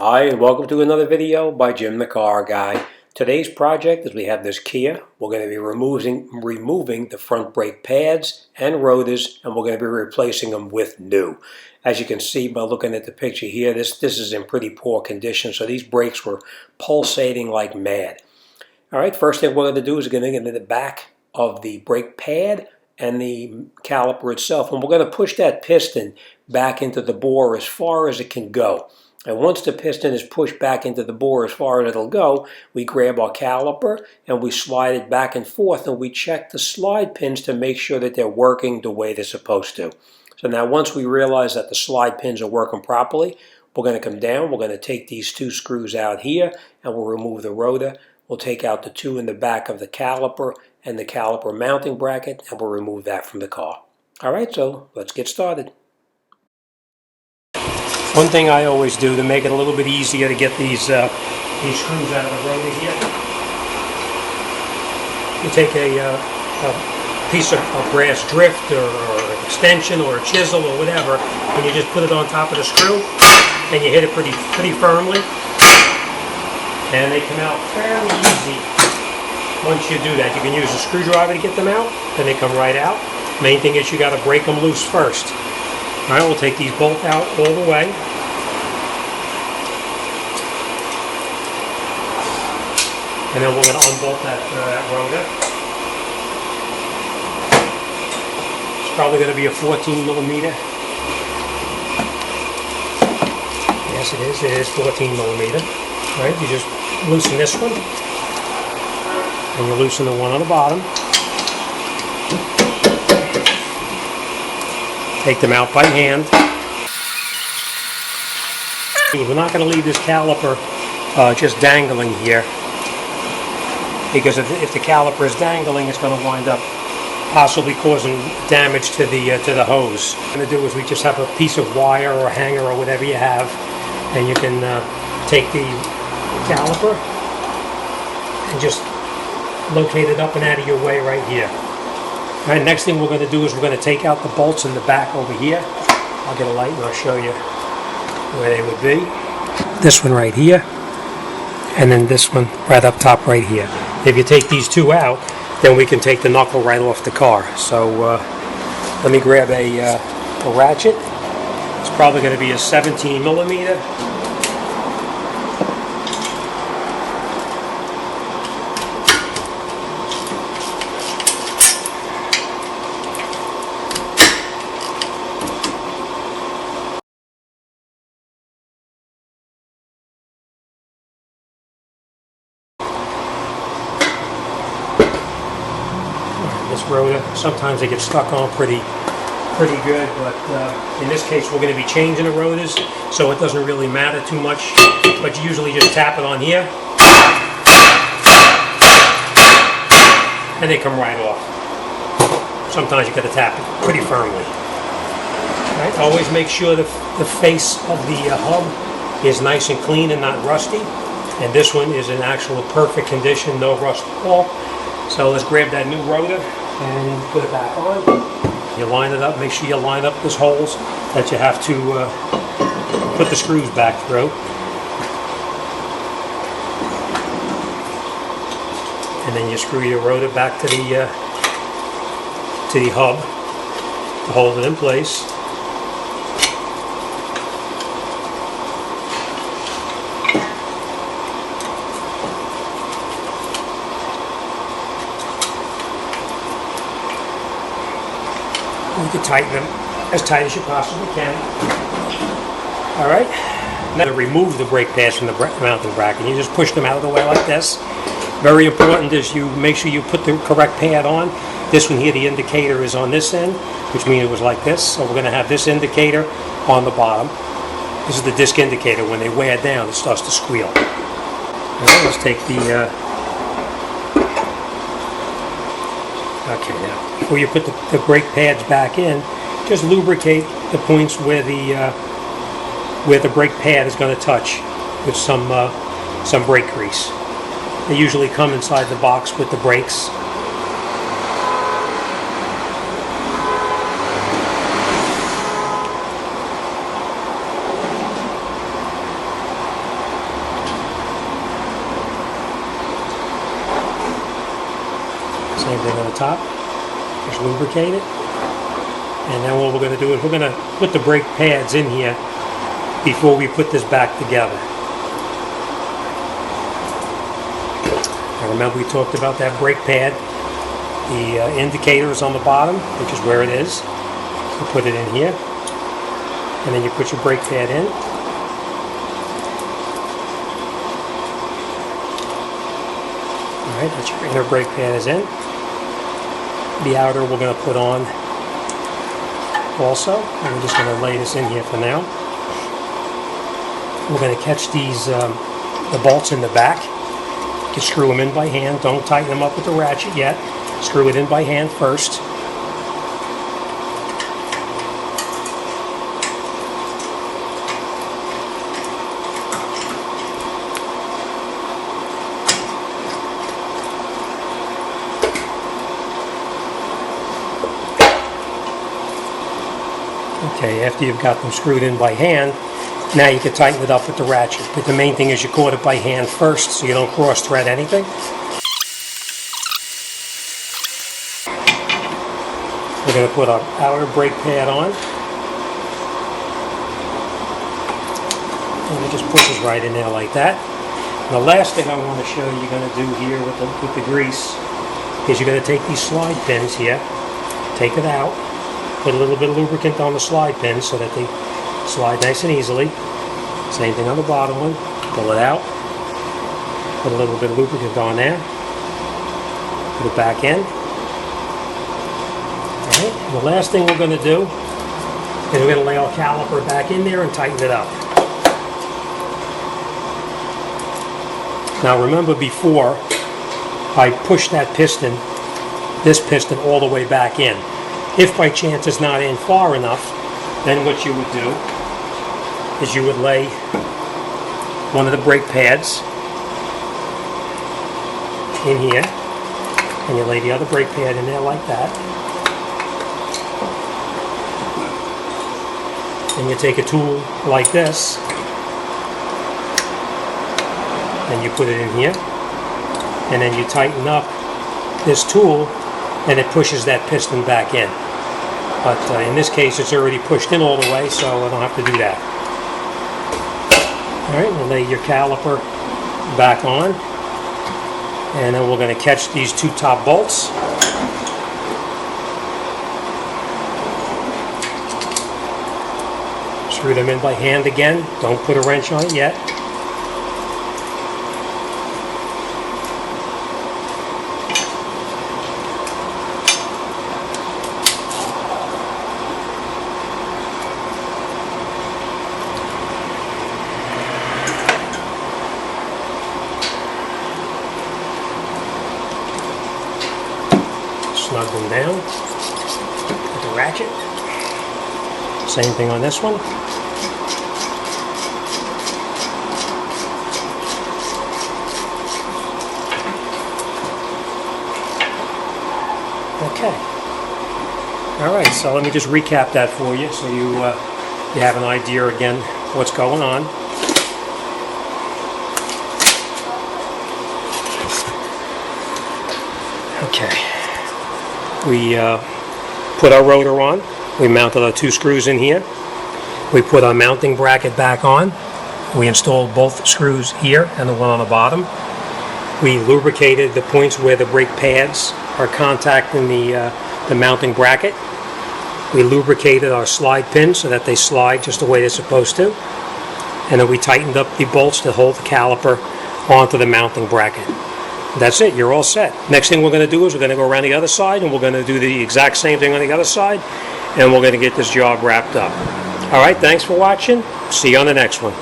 Hi, and welcome to another video by Jim the Car Guy. Today's project is we have this Kia. We're going to be removing the front brake pads and rotors, and we're going to be replacing them with new. As you can see by looking at the picture here, this is in pretty poor condition, so these brakes were pulsating like mad. All right, first thing we're going to do is we're going to get into the back of the brake pad and the caliper itself, and we're going to push that piston back into the bore as far as it can go. And once the piston is pushed back into the bore as far as it'll go, we grab our caliper and we slide it back and forth, and we check the slide pins to make sure that they're working the way they're supposed to. So now once we realize that the slide pins are working properly, we're going to come down, we're going to take these two screws out here, and we'll remove the rotor. We'll take out the two in the back of the caliper and the caliper mounting bracket, and we'll remove that from the car. All right, so let's get started. One thing I always do to make it a little bit easier to get these screws out of the rotor here, you take a piece of brass drift or an extension or a chisel or whatever, and you just put it on top of the screw, and you hit it pretty firmly, and they come out fairly easy. Once you do that, you can use a screwdriver to get them out, then they come right out. Main thing is you got to break them loose first. All right, we'll take these both out all the way. And then we're going to unbolt that rotor. It's probably going to be a 14 millimeter. Yes, it is. It is 14 millimeter. All right, you just loosen this one. And you loosen the one on the bottom. Take them out by hand. We're not going to leave this caliper just dangling here, because if the caliper is dangling, it's going to wind up possibly causing damage to the hose. What we're going to do is we just have a piece of wire or a hanger or whatever you have, and you can take the caliper and just locate it up and out of your way right here. All right, next thing we're going to do is we're going to take out the bolts in the back over here. I'll get a light and I'll show you where they would be. This one right here, and then this one right up top right here. If you take these two out, then we can take the knuckle right off the car. So let me grab a ratchet. It's probably going to be a 17 millimeter. This rotor, sometimes they get stuck on pretty good, but in this case we're going to be changing the rotors, so it doesn't really matter too much, but you usually just tap it on here and they come right off. Sometimes you got to tap it pretty firmly. Right? Always make sure the face of the hub is nice and clean and not rusty, and this one is in actual perfect condition, no rust at all. So let's grab that new rotor and put it back on. You line it up, make sure you line up those holes that you have to put the screws back through. And then you screw your rotor back to the hub to hold it in place. You can tighten them as tight as you possibly can. All right. Now to remove the brake pads from the mounting bracket, you just push them out of the way like this. Very important is you make sure you put the correct pad on. This one here, the indicator is on this end, which means it was like this. So we're going to have this indicator on the bottom. This is the disc indicator. When they wear down, it starts to squeal. All right, let's take the okay, now before you put the brake pads back in, just lubricate the points where the brake pad is going to touch with some brake grease. They usually come inside the box with the brakes. top. Just lubricate it. And then what we're going to do is we're going to put the brake pads in here before we put this back together. Now remember we talked about that brake pad. The indicator is on the bottom, which is where it is. You put it in here. And then you put your brake pad in. Alright, that's your inner brake pad is in. The outer we're going to put on also. And we're just going to lay this in here for now. We're going to catch these, the bolts in the back. You can screw them in by hand. Don't tighten them up with the ratchet yet. Screw it in by hand first. Okay, after you've got them screwed in by hand, now you can tighten it up with the ratchet. But the main thing is you caught it by hand first so you don't cross-thread anything. We're going to put our outer brake pad on. And it just pushes right in there like that. And the last thing I want to show you you're going to do here with the grease is you're going to take these slide pins here, take it out, put a little bit of lubricant on the slide pins so that they slide nice and easily. Same thing on the bottom one. Pull it out. Put a little bit of lubricant on there. Put it back in. Alright, the last thing we're going to do is we're going to lay our caliper back in there and tighten it up. Now remember before I pushed that piston, this piston all the way back in. If by chance it's not in far enough, then what you would do is you would lay one of the brake pads in here, and you lay the other brake pad in there like that. And you take a tool like this, and you put it in here, and then you tighten up this tool, and it pushes that piston back in. But in this case, it's already pushed in all the way, so I don't have to do that. Alright, we'll lay your caliper back on. And then we're going to catch these two top bolts. Screw them in by hand again. Don't put a wrench on it yet. Snug them down with the ratchet. Same thing on this one. Okay. Alright, so let me just recap that for you so you have an idea again what's going on. Okay. We put our rotor on. We mounted our two screws in here. We put our mounting bracket back on. We installed both screws here and the one on the bottom. We lubricated the points where the brake pads are contacting the mounting bracket. We lubricated our slide pins so that they slide just the way they're supposed to. And then we tightened up the bolts that hold the caliper onto the mounting bracket. That's it, you're all set. Next thing we're going to do is we're going to go around the other side and we're going to do the exact same thing on the other side, and we're going to get this job wrapped up. Alright, thanks for watching. See you on the next one.